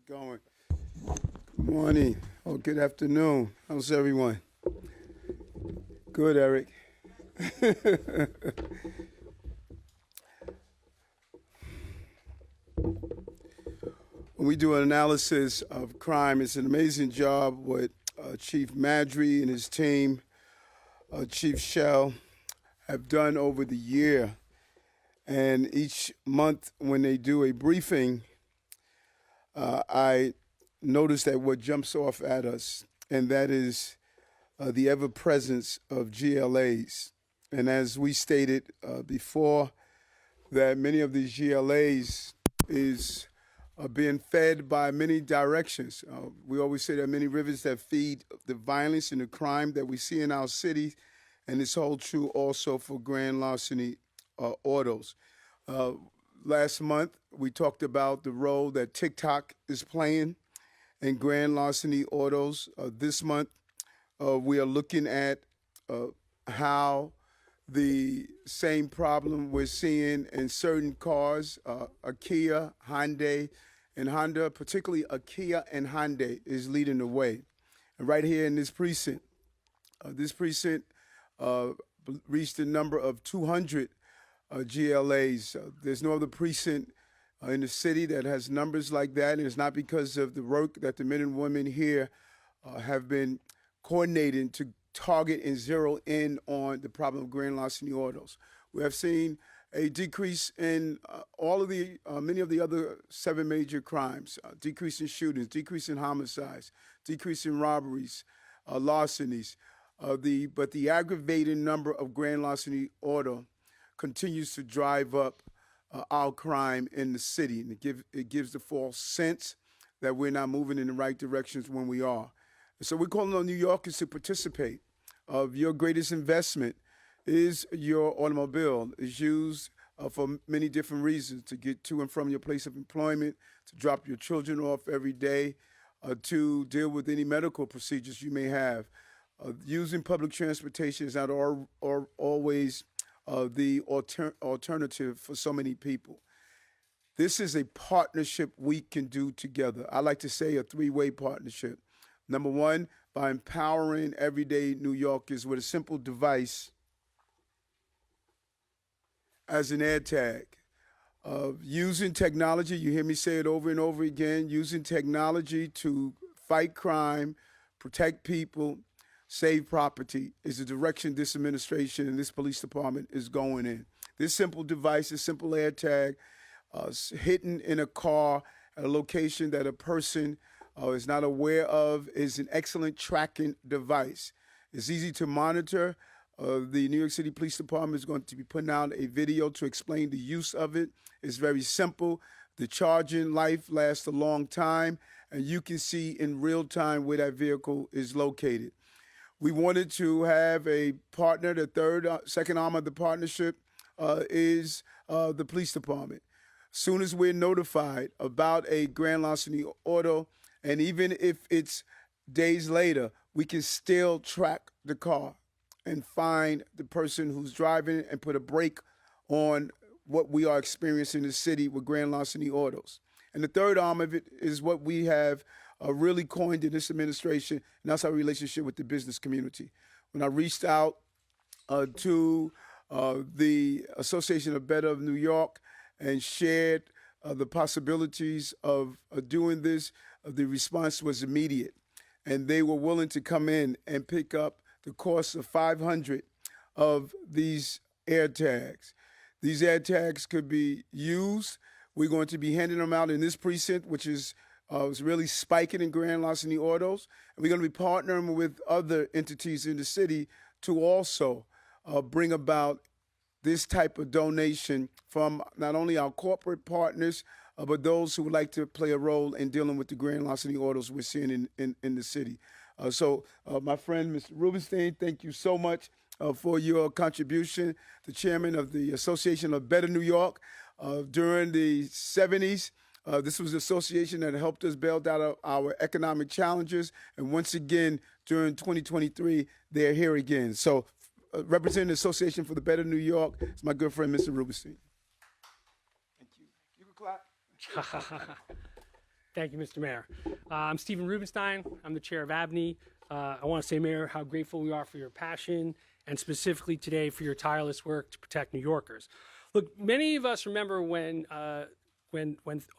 Going. Good morning or good afternoon. How's everyone? Good, Eric. When we do an analysis of crime, it's an amazing job what Chief Madry and his team, Chief Shell, have done over the year. And each month when they do a briefing, I notice that what jumps off at us, and that is the ever presence of GLAs. And as we stated before, that many of these GLAs is being fed by many directions. We always say there are many rivers that feed the violence and the crime that we see in our cities, and it's all true also for grand larceny autos. Uh, Last month, we talked about the role that TikTok is playing in grand larceny autos. This month, we are looking at how the same problem we're seeing in certain cars, a Kia, Hyundai, and Honda, particularly a Kia and Hyundai, is leading the way. And right here in this precinct uh, reached a number of 200 GLAs. There's no other precinct in the city that has numbers like that, and it's not because of the work that the men and women here have been coordinating to target and zero in on the problem of grand larceny autos. We have seen a decrease in all of the many of the other seven major crimes, decrease in shootings, decrease in homicides, decrease in robberies, larcenies. But the aggravated number of grand larceny auto continues to drive up our crime in the city, and it gives the false sense that we're not moving in the right directions when we are. So we're calling on New Yorkers to participate. Your greatest investment is your automobile. It's used for many different reasons: to get to and from your place of employment, to drop your children off every day, to deal with any medical procedures you may have. Using public transportation is not always the alternative for so many people. This is a partnership we can do together. I like to say a three-way partnership. Number one, by empowering everyday New Yorkers with a simple device as an air tag. Using technology, you hear me say it over and over again, using technology to fight crime, protect people, save property is the direction this administration and this police department is going in. This simple device, this simple air tag, hidden in a car at a location that a person is not aware of, is an excellent tracking device. It's easy to monitor. The New York City Police Department is going to be putting out a video to explain the use of it. It's very simple. The charging life lasts a long time, and you can see in real time where that vehicle is located. We wanted to have a partner. The second arm of the partnership is the police department. As soon as we're notified about a grand larceny auto, and even if it's days later, we can still track the car and find the person who's driving and put a brake on what we are experiencing in the city with grand larceny autos. And the third arm of it is what we have really coined in this administration, and that's our relationship with the business community. When I reached out to the Association of Better of New York and shared the possibilities of doing this, the response was immediate. And they were willing to come in and pick up the cost of 500 of these air tags. These air tags could be used. We're going to be handing them out in this precinct, which is really spiking in grand larceny autos. And we're going to be partnering with other entities in the city to also bring about this type of donation from not only our corporate partners, but those who would like to play a role in dealing with the grand larceny autos we're seeing in the city. So my friend, Mr. Rubenstein, thank you so much for your contribution. The chairman of the Association of Better New York during the 70s. This was the association that helped us build out our economic challenges. And once again, during 2023, they're here again. So representing the Association for the Better New York is my good friend, Mr. Rubenstein. Thank you. You can clap. Thank you, Mr. Mayor. I'm Stephen Rubenstein. I'm the chair of ABNY. I want to say, Mayor, how grateful we are for your passion and specifically today for your tireless work to protect New Yorkers. Look, many of us remember when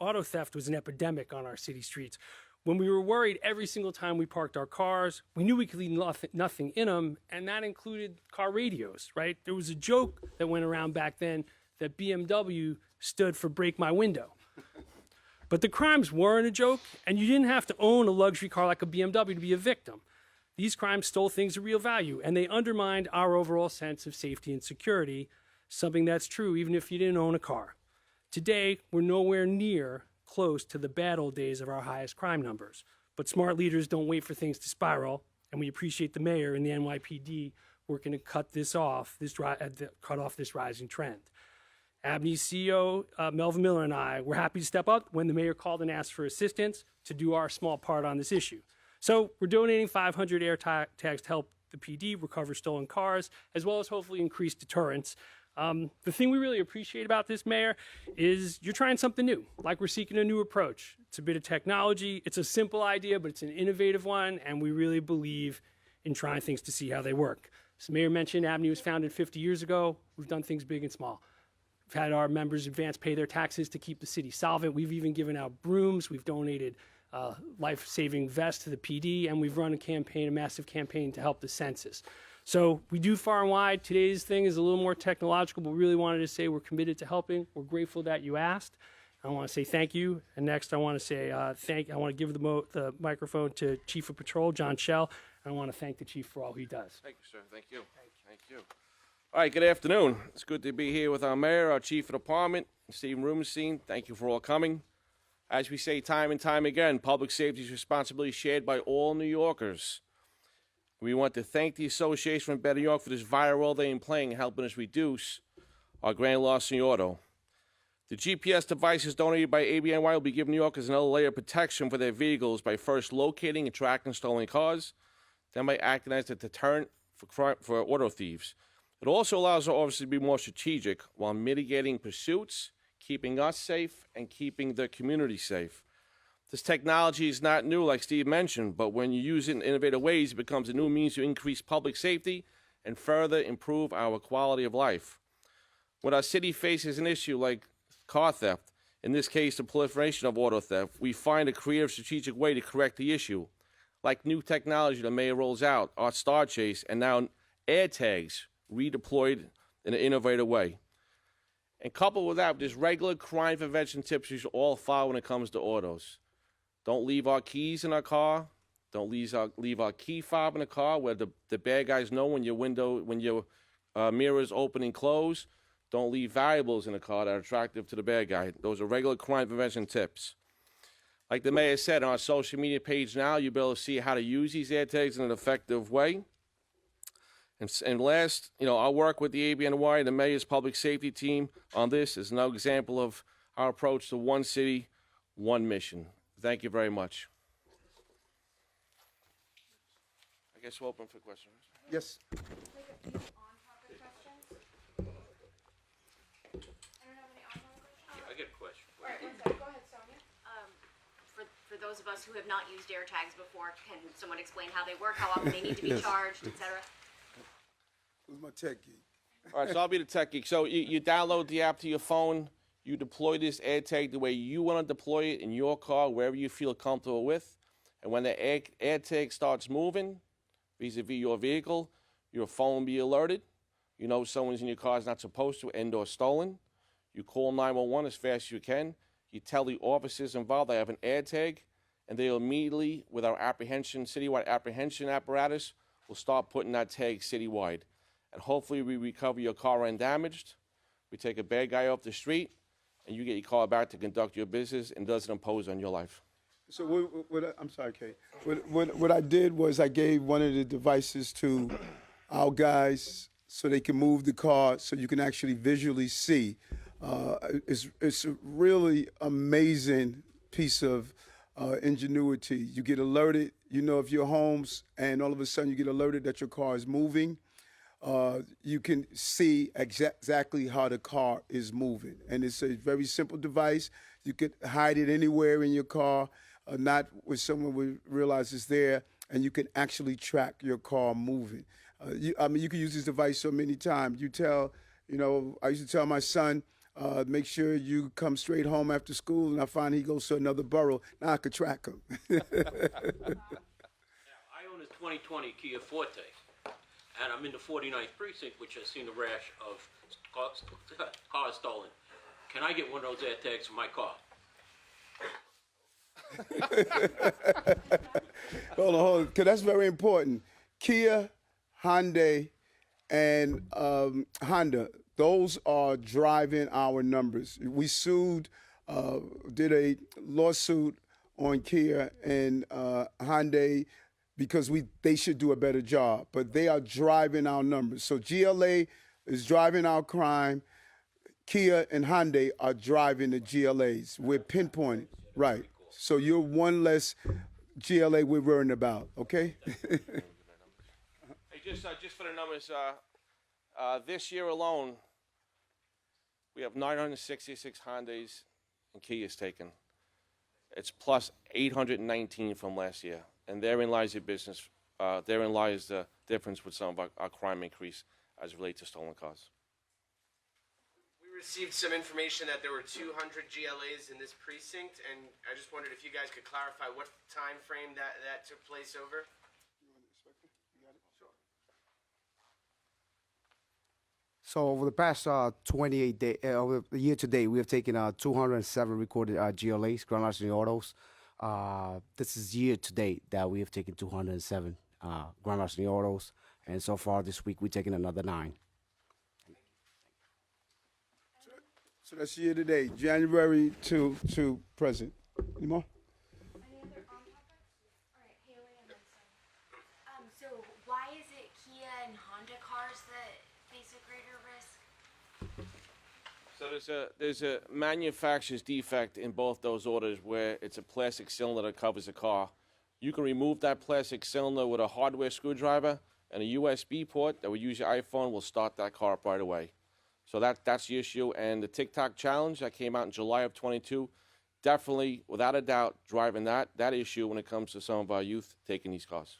auto theft was an epidemic on our city streets. When we were worried every single time we parked our cars, we knew we could leave nothing in them, and that included car radios, right? There was a joke that went around back then that BMW stood for break my window. But the crimes weren't a joke, and you didn't have to own a luxury car like a BMW to be a victim. These crimes stole things of real value, and they undermined our overall sense of safety and security, something that's true even if you didn't own a car. Today, we're nowhere near close to the bad old days of our highest crime numbers. But smart leaders don't wait for things to spiral, and we appreciate the mayor and the NYPD working to cut off this rising trend. ABNY's CEO, Melvin Miller, and I were happy to step up when the mayor called and asked for assistance to do our small part on this issue. So we're donating 500 air tags to help the PD recover stolen cars, as well as hopefully increase deterrence. The thing we really appreciate about this, Mayor, is you're trying something new, like we're seeking a new approach. It's a bit of technology. It's a simple idea, but it's an innovative one, and we really believe in trying things to see how they work. As the Mayor mentioned, ABNY was founded 50 years ago. We've done things big and small. We've had our members advance pay their taxes to keep the city solvent. We've even given out brooms. We've donated life-saving vests to the PD, and we've run a massive campaign to help the census. So we do far and wide. Today's thing is a little more technological, but we really wanted to say we're committed to helping. We're grateful that you asked. I want to say thank you. And next, I want to say I want to give the microphone to Chief of Patrol, John Schell. I want to thank the chief for all he does. Thank you, sir. Thank you. Thank you. All right, good afternoon. It's good to be here with our mayor, our chief of department, Stephen Rubenstein. Thank you for all coming. As we say time and time again, public safety is responsibility shared by all New Yorkers. We want to thank the Association for Better New York for this vital role they are playing in helping us reduce our grand loss in the auto. The GPS devices donated by ABNY will be giving New Yorkers another layer of protection for their vehicles by first locating and tracking stolen cars, then by acting as a deterrent for auto thieves. It also allows our officers to be more strategic while mitigating pursuits, keeping us safe, and keeping the community safe. This technology is not new, like Steve mentioned, but when you use it in innovative ways, it becomes a new means to increase public safety and further improve our quality of life. When our city faces an issue like car theft, in this case the proliferation of auto theft, we find a creative, strategic way to correct the issue, like new technology the mayor rolls out, our Star Chase, and now air tags redeployed in an innovative way. And coupled with that, just regular crime prevention tips we should all follow when it comes to autos. Don't leave our keys in our car. Don't leave our key fob in the car where the bad guys know when your mirrors open and close. Don't leave valuables in the car that are attractive to the bad guy. Those are regular crime prevention tips. Like the mayor said, on our social media page now, you'll be able to see how to use these air tags in an effective way. And last, our work with the ABNY and the mayor's public safety team on this is another example of our approach to one city, one mission. Thank you very much. I guess we'll open for questions. Yes. I get a question. All right, one second. Go ahead, Sonia. For those of us who have not used air tags before, can someone explain how they work, how often they need to be Yes. charged, et cetera? Who's my tech geek? All right, so I'll be the tech geek. So you download the app to your phone. You deploy this air tag the way you want to deploy it in your car, wherever you feel comfortable with. And when the air tag starts moving, vis-a-vis your vehicle, your phone will be alerted. You know someone's in your car is not supposed to and or stolen. You call 911 as fast as you can. You tell the officers involved they have an air tag, and they'll immediately, with our citywide apprehension apparatus, will start putting that tag citywide. And hopefully we recover your car undamaged. We take a bad guy off the street, and you get your car back to conduct your business and doesn't impose on your life. So I'm sorry, Kate. What I did was I gave one of the devices to our guys so they can move the car so you can actually visually see. It's a really amazing piece of ingenuity. You get alerted, if you're home and all of a sudden you get alerted that your car is moving, you can see exactly how the car is moving. And it's a very simple device. You could hide it anywhere in your car. not where someone would realize it's there, and you can actually track your car moving. I mean, you can use this device so many times. I used to tell my son, make sure you come straight home after school, and I find he goes to another borough. Now I could track him. I own a 2020 Kia Forte, and I'm in the 49th precinct, which has seen a rash of cars stolen. Can I get one of those air tags for my car? Hold on, because that's very important. Kia, Hyundai, and Honda, those are driving our numbers. We did a lawsuit on Kia and Hyundai because they should do a better job, but they are driving our numbers. So GLA is driving our crime. Kia and Hyundai are driving the GLAs. We're pinpointing, right? So you're one less GLA we're worrying about, okay? Hey, just for the numbers, this year alone, we have 966 Hondas and Kias taken. It's plus 819 from last year, and therein lies the business. Therein lies the difference with some of our crime increase as relates to stolen cars. We received some information that there were 200 GLAs in this precinct, and I just wondered if you guys could clarify what time frame that took place over. So over the past 28 days, over the year to date, we have taken 207 recorded GLAs, grand larceny autos. This is year to date that we have taken 207 grand larceny autos, and so far this week we've taken another 9. So that's year to date, January to present. Any more? Any other topics? All right, Haley and then Sam. So why is it Kia and Honda cars that face a greater risk? So there's a manufacturer's defect in both those orders where it's a plastic cylinder that covers the car. You can remove that plastic cylinder with a hardware screwdriver and a USB port that will use your iPhone will start that car up right away. So that's the issue. And the TikTok challenge that came out in July of 22, definitely, without a doubt, driving that issue when it comes to some of our youth taking these cars.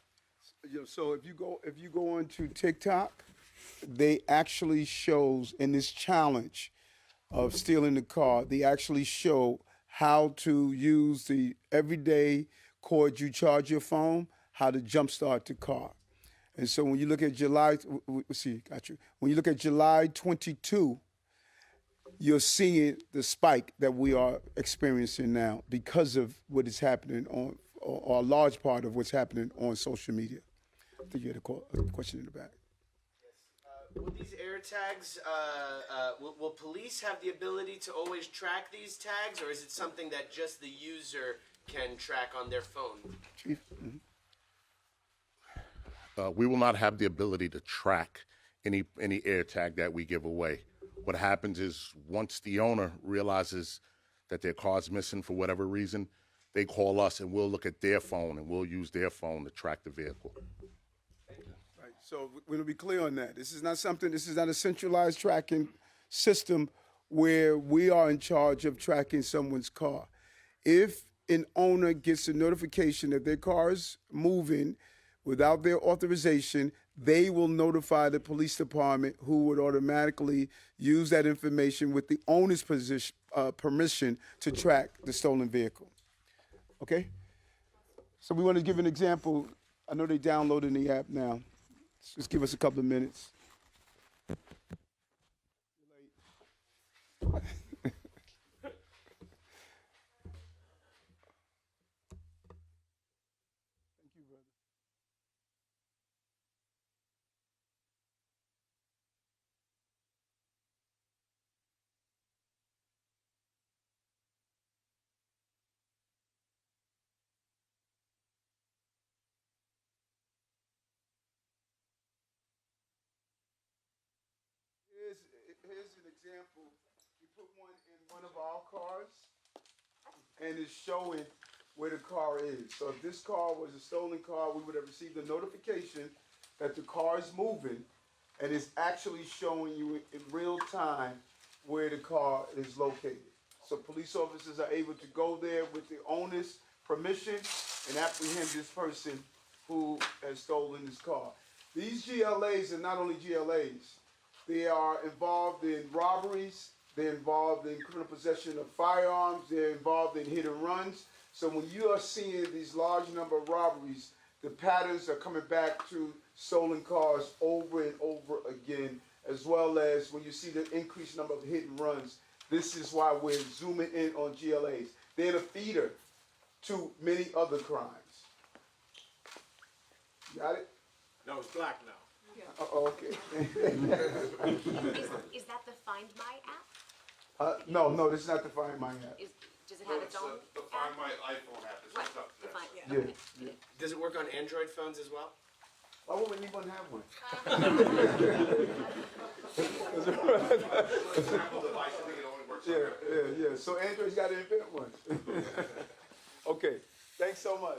So if you go onto TikTok, they actually shows in this challenge of stealing the car, they actually show how to use the everyday cord you charge your phone, how to jumpstart the car. And so when you look at When you look at July 22, you're seeing the spike that we are experiencing now because of what is happening or a large part of what's happening on social media. I think you had a question in the back. Will these air tags, will police have the ability to always track these tags, or is it something that just the user can track on their phone? Chief? We will not have the ability to track any air tag that we give away. What happens is once the owner realizes that their car's missing for whatever reason, they call us and we'll look at their phone and we'll use their phone to track the vehicle. Right. So we're going to be clear on that. This is not a centralized tracking system where we are in charge of tracking someone's car. If an owner gets a notification that their car is moving without their authorization, they will notify the police department, who would automatically use that information with the owner's permission to track the stolen vehicle. Okay? So we want to give an example. I know they're downloading the app now. Just give us a couple of minutes. Here's an example. We put one in one of our cars, and it's showing where the car is. So if this car was a stolen car, we would have received a notification that the car is moving, and it's actually showing you in real time where the car is located. So police officers are able to go there with the owner's permission and apprehend this person who has stolen his car. These GLAs are not only GLAs, they are involved in robberies, they're involved in criminal possession of firearms, they're involved in hit and runs. So when you are seeing these large number of robberies, the patterns are coming back to stolen cars over and over again, as well as when you see the increased number of hit and runs. This is why we're zooming in on GLAs. They're the feeder to many other crimes. Got it? No, it's black now. Okay. Is that the Find My app? No, this is not the Find My app. Does it have its own The app? Find My iPhone app is Right, hooked up to the that. Find, Yeah, yeah. Does it work on Android phones as well? Why would anyone have one? Apple device, I think it only works on Yeah. So Android's got to invent one. Okay, thanks so much.